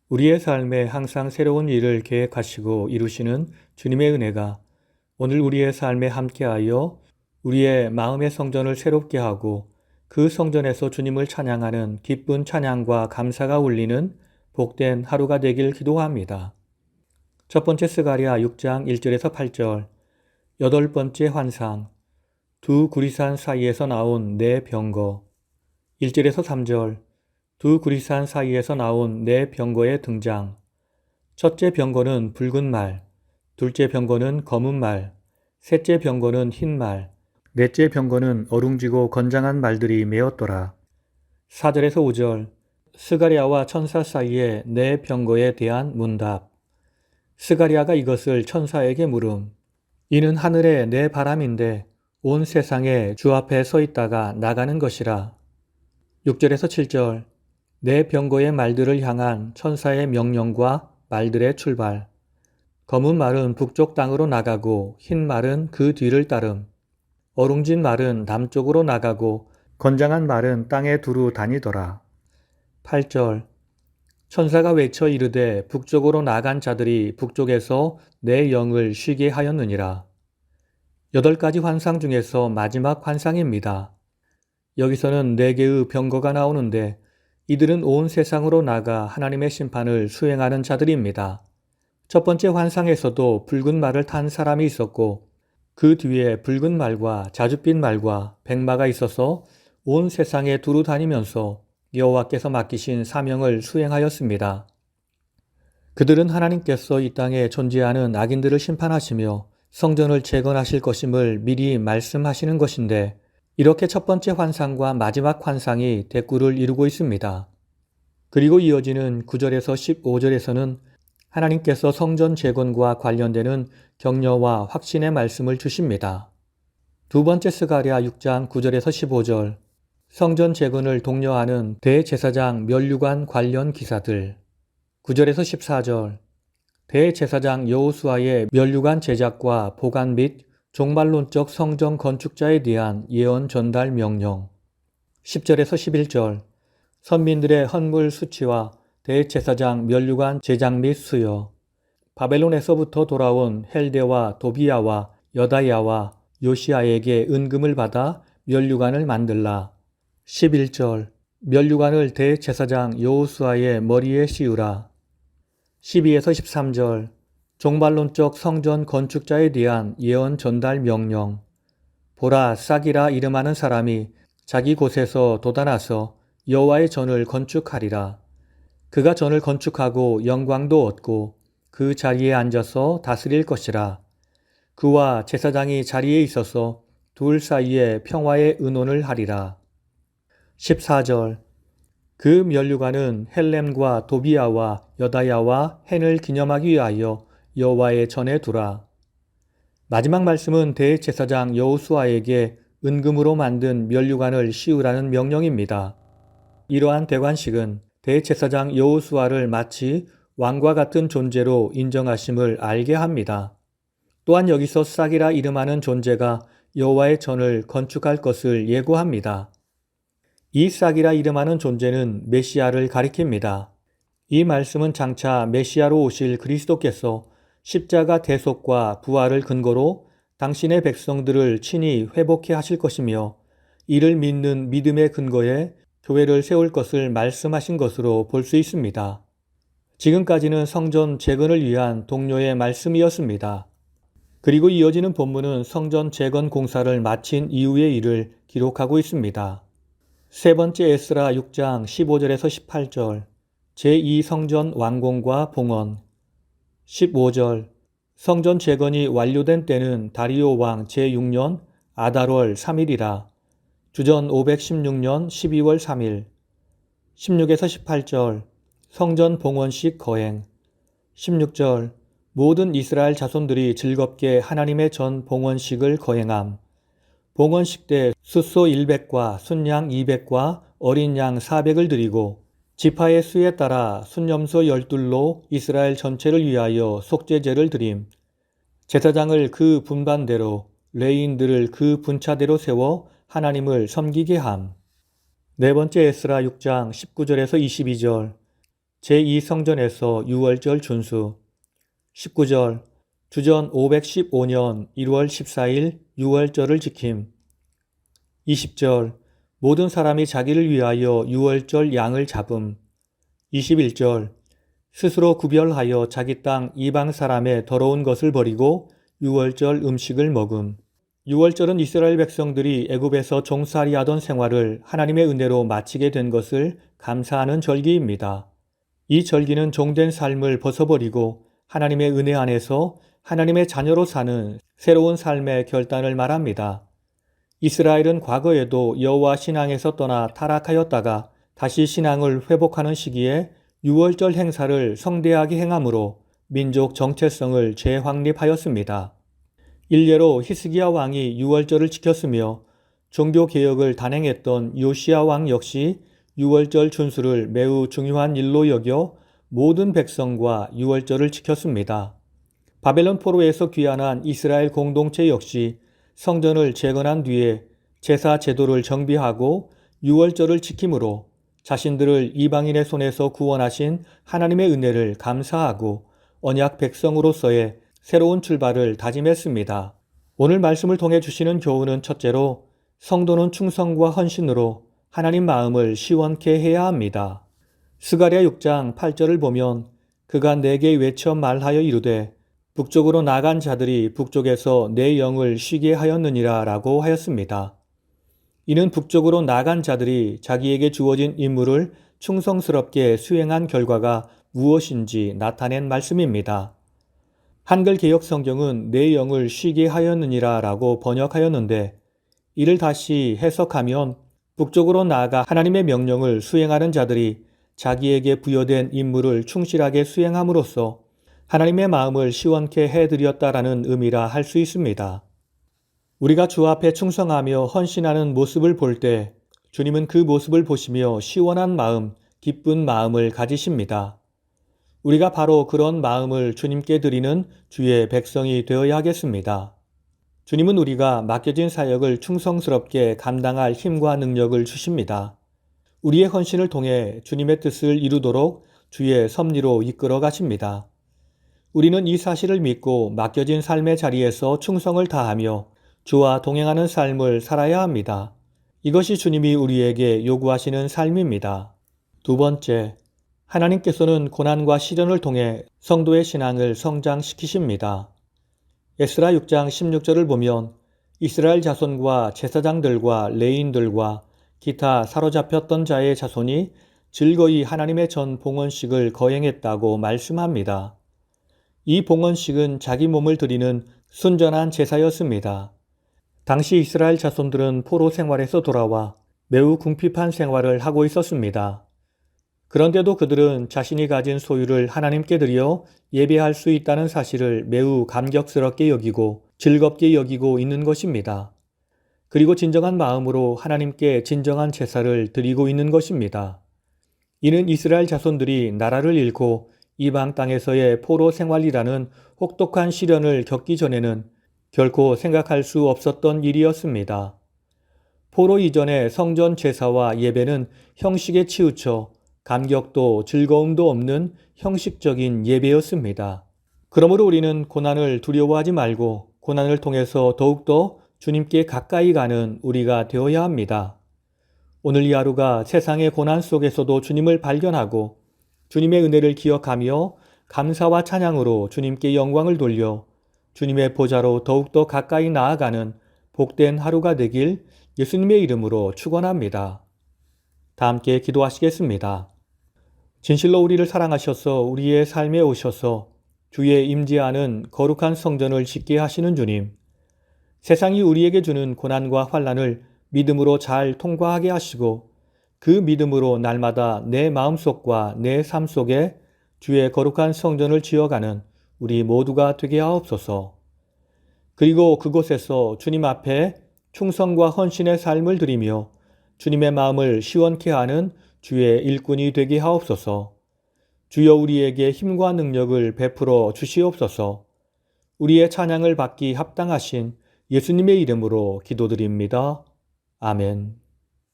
우리의 삶에 항상 새로운 일을 계획하시고 이루시는 주님의 은혜가 오늘 우리의 삶에 함께하여 우리의 마음의 성전을 새롭게 하고 그 성전에서 주님을 찬양하는 기쁜 찬양과 감사가 울리는 복된 하루가 되길 기도합니다. 첫 번째 스가랴 6장 1절에서 8절. 여덟 번째 환상. 두 구리산 사이에서 나온 네 병거. 1절에서 3절. 두 구리산 사이에서 나온 네 병거의 등장. 첫째 병거는 붉은 말, 둘째 병거는 검은 말, 셋째 병거는 흰 말, 넷째 병거는 어룽지고 건장한 말들이 메었더라. 4절에서 5절. 스가랴와 천사 사이의 네 병거에 대한 문답. 스가랴가 이것을 천사에게 물음. 이는 하늘의 내 바람인데 온 세상에 주 앞에 서 있다가 나가는 것이라. 6절에서 7절. 내 병거의 말들을 향한 천사의 명령과 말들의 출발. 검은 말은 북쪽 땅으로 나가고 흰 말은 그 뒤를 따름. 어룽진 말은 남쪽으로 나가고 건장한 말은 땅에 두루 다니더라. 8절. 천사가 외쳐 이르되 북쪽으로 나간 자들이 북쪽에서 내 영을 쉬게 하였느니라. 8가지 환상 중에서 마지막 환상입니다. 여기서는 4개의 병거가 나오는데 이들은 온 세상으로 나가 하나님의 심판을 수행하는 자들입니다. 첫 번째 환상에서도 붉은 말을 탄 사람이 있었고 그 뒤에 붉은 말과 자줏빛 말과 백마가 있어서 온 세상에 두루 다니면서 여호와께서 맡기신 사명을 수행하였습니다. 그들은 하나님께서 이 땅에 존재하는 악인들을 심판하시며 성전을 재건하실 것임을 미리 말씀하시는 것인데 이렇게 첫 번째 환상과 마지막 환상이 대꾸를 이루고 있습니다. 그리고 이어지는 9절에서 15절에서는 하나님께서 성전 재건과 관련되는 격려와 확신의 말씀을 주십니다. 두 번째 스가랴 6장 9절에서 15절. 성전 재건을 독려하는 대제사장 면류관 관련 기사들. 9절에서 14절. 대제사장 여호수아의 면류관 제작과 보관 및 종말론적 성전 건축자에 대한 예언 전달 명령. 10절에서 11절. 선민들의 헌물 수치와 대제사장 면류관 제작 및 수여. 바벨론에서부터 돌아온 헬데와 도비야와 여다야와 요시아에게 은금을 받아 면류관을 만들라. 11절. 면류관을 대제사장 여호수아의 머리에 씌우라. 12에서 13절. 종말론적 성전 건축자에 대한 예언 전달 명령. 보라, 싹이라 이름하는 사람이 자기 곳에서 돋아나서 여호와의 전을 건축하리라. 그가 전을 건축하고 영광도 얻고 그 자리에 앉아서 다스릴 것이라. 그와 제사장이 자리에 있어서 둘 사이에 평화의 의논을 하리라. 14절. 그 면류관은 헬렘과 도비야와 여다야와 헨을 기념하기 위하여 여호와의 전에 두라. 마지막 말씀은 대제사장 여호수아에게 은금으로 만든 면류관을 씌우라는 명령입니다. 이러한 대관식은 대제사장 여호수아를 마치 왕과 같은 존재로 인정하심을 알게 합니다. 또한 여기서 싹이라 이름하는 존재가 여호와의 전을 건축할 것을 예고합니다. 이 싹이라 이름하는 존재는 메시아를 가리킵니다. 이 말씀은 장차 메시아로 오실 그리스도께서 십자가 대속과 부활을 근거로 당신의 백성들을 친히 회복해 하실 것이며 이를 믿는 믿음의 근거에 교회를 세울 것을 말씀하신 것으로 볼 수 있습니다. 지금까지는 성전 재건을 위한 동료의 말씀이었습니다. 그리고 이어지는 본문은 성전 재건 공사를 마친 이후의 일을 기록하고 있습니다. 세 번째 에스라 6장 15절에서 18절. 제2성전 완공과 봉헌. 15절. 성전 재건이 완료된 때는 다리오 왕 제6년 아달월 3일이라. 주전 516년 12월 3일. 16에서 18절. 성전 봉헌식 거행. 16절. 모든 이스라엘 자손들이 즐겁게 하나님의 전 봉헌식을 거행함. 봉헌식 때 숫소 100과 순양 200과 어린 양 400을 드리고 지파의 수에 따라 순염소 12로 이스라엘 전체를 위하여 속죄제를 드림. 제사장을 그 분반대로 레위인들을 그 분차대로 세워 하나님을 섬기게 함. 네 번째 에스라 6장 19절에서 22절. 제2성전에서 유월절 준수. 19절 주전 515년 1월 14일 유월절을 지킴. 20절 모든 사람이 자기를 위하여 유월절 양을 잡음. 21절 스스로 구별하여 자기 땅 이방 사람의 더러운 것을 버리고 유월절 음식을 먹음. 유월절은 이스라엘 백성들이 애굽에서 종살이 하던 생활을 하나님의 은혜로 마치게 된 것을 감사하는 절기입니다. 이 절기는 종된 삶을 벗어버리고 하나님의 은혜 안에서 하나님의 자녀로 사는 새로운 삶의 결단을 말합니다. 이스라엘은 과거에도 여호와 신앙에서 떠나 타락하였다가 다시 신앙을 회복하는 시기에 유월절 행사를 성대하게 행함으로 민족 정체성을 재확립하였습니다. 일례로 히스기야 왕이 유월절을 지켰으며 종교개혁을 단행했던 요시야 왕 역시 유월절 준수를 매우 중요한 일로 여겨 모든 백성과 유월절을 지켰습니다. 바벨론 포로에서 귀환한 이스라엘 공동체 역시 성전을 재건한 뒤에 제사 제도를 정비하고 유월절을 지킴으로 자신들을 이방인의 손에서 구원하신 하나님의 은혜를 감사하고 언약 백성으로서의 새로운 출발을 다짐했습니다. 오늘 말씀을 통해 주시는 교훈은 첫째로 성도는 충성과 헌신으로 하나님 마음을 시원케 해야 합니다. 스가랴 6장 8절을 보면 그가 내게 외쳐 말하여 이르되 북쪽으로 나간 자들이 북쪽에서 내 영을 쉬게 하였느니라 라고 하였습니다. 이는 북쪽으로 나간 자들이 자기에게 주어진 임무를 충성스럽게 수행한 결과가 무엇인지 나타낸 말씀입니다. 한글 개역 성경은 내 영을 쉬게 하였느니라 라고 번역하였는데 이를 다시 해석하면 북쪽으로 나아가 하나님의 명령을 수행하는 자들이 자기에게 부여된 임무를 충실하게 수행함으로써 하나님의 마음을 시원케 해드렸다라는 의미라 할 수 있습니다. 우리가 주 앞에 충성하며 헌신하는 모습을 볼 때 주님은 그 모습을 보시며 시원한 마음, 기쁜 마음을 가지십니다. 우리가 바로 그런 마음을 주님께 드리는 주의 백성이 되어야 하겠습니다. 주님은 우리가 맡겨진 사역을 충성스럽게 감당할 힘과 능력을 주십니다. 우리의 헌신을 통해 주님의 뜻을 이루도록 주의 섭리로 이끌어 가십니다. 우리는 이 사실을 믿고 맡겨진 삶의 자리에서 충성을 다하며 주와 동행하는 삶을 살아야 합니다. 이것이 주님이 우리에게 요구하시는 삶입니다. 두 번째, 하나님께서는 고난과 시련을 통해 성도의 신앙을 성장시키십니다. 에스라 6장 16절을 보면 이스라엘 자손과 제사장들과 레위인들과 기타 사로잡혔던 자의 자손이 즐거이 하나님의 전 봉헌식을 거행했다고 말씀합니다. 이 봉헌식은 자기 몸을 드리는 순전한 제사였습니다. 당시 이스라엘 자손들은 포로 생활에서 돌아와 매우 궁핍한 생활을 하고 있었습니다. 그런데도 그들은 자신이 가진 소유를 하나님께 드려 예배할 수 있다는 사실을 매우 감격스럽게 여기고 즐겁게 여기고 있는 것입니다. 그리고 진정한 마음으로 하나님께 진정한 제사를 드리고 있는 것입니다. 이는 이스라엘 자손들이 나라를 잃고 이방 땅에서의 포로 생활이라는 혹독한 시련을 겪기 전에는 결코 생각할 수 없었던 일이었습니다. 포로 이전의 성전 제사와 예배는 형식에 치우쳐 감격도 즐거움도 없는 형식적인 예배였습니다. 그러므로 우리는 고난을 두려워하지 말고 고난을 통해서 더욱더 주님께 가까이 가는 우리가 되어야 합니다. 오늘 이 하루가 세상의 고난 속에서도 주님을 발견하고 주님의 은혜를 기억하며 감사와 찬양으로 주님께 영광을 돌려 주님의 보좌로 더욱더 가까이 나아가는 복된 하루가 되길 예수님의 이름으로 축원합니다. 다 함께 기도하시겠습니다. 진실로 우리를 사랑하셔서 우리의 삶에 오셔서 주의 임재하는 거룩한 성전을 짓게 하시는 주님, 세상이 우리에게 주는 고난과 환난을 믿음으로 잘 통과하게 하시고 그 믿음으로 날마다 내 마음속과 내 삶 속에 주의 거룩한 성전을 지어가는 우리 모두가 되게 하옵소서. 그리고 그곳에서 주님 앞에 충성과 헌신의 삶을 드리며 주님의 마음을 시원케 하는 주의 일꾼이 되게 하옵소서. 주여 우리에게 힘과 능력을 베풀어 주시옵소서. 우리의 찬양을 받기 합당하신 예수님의 이름으로 기도드립니다. 아멘.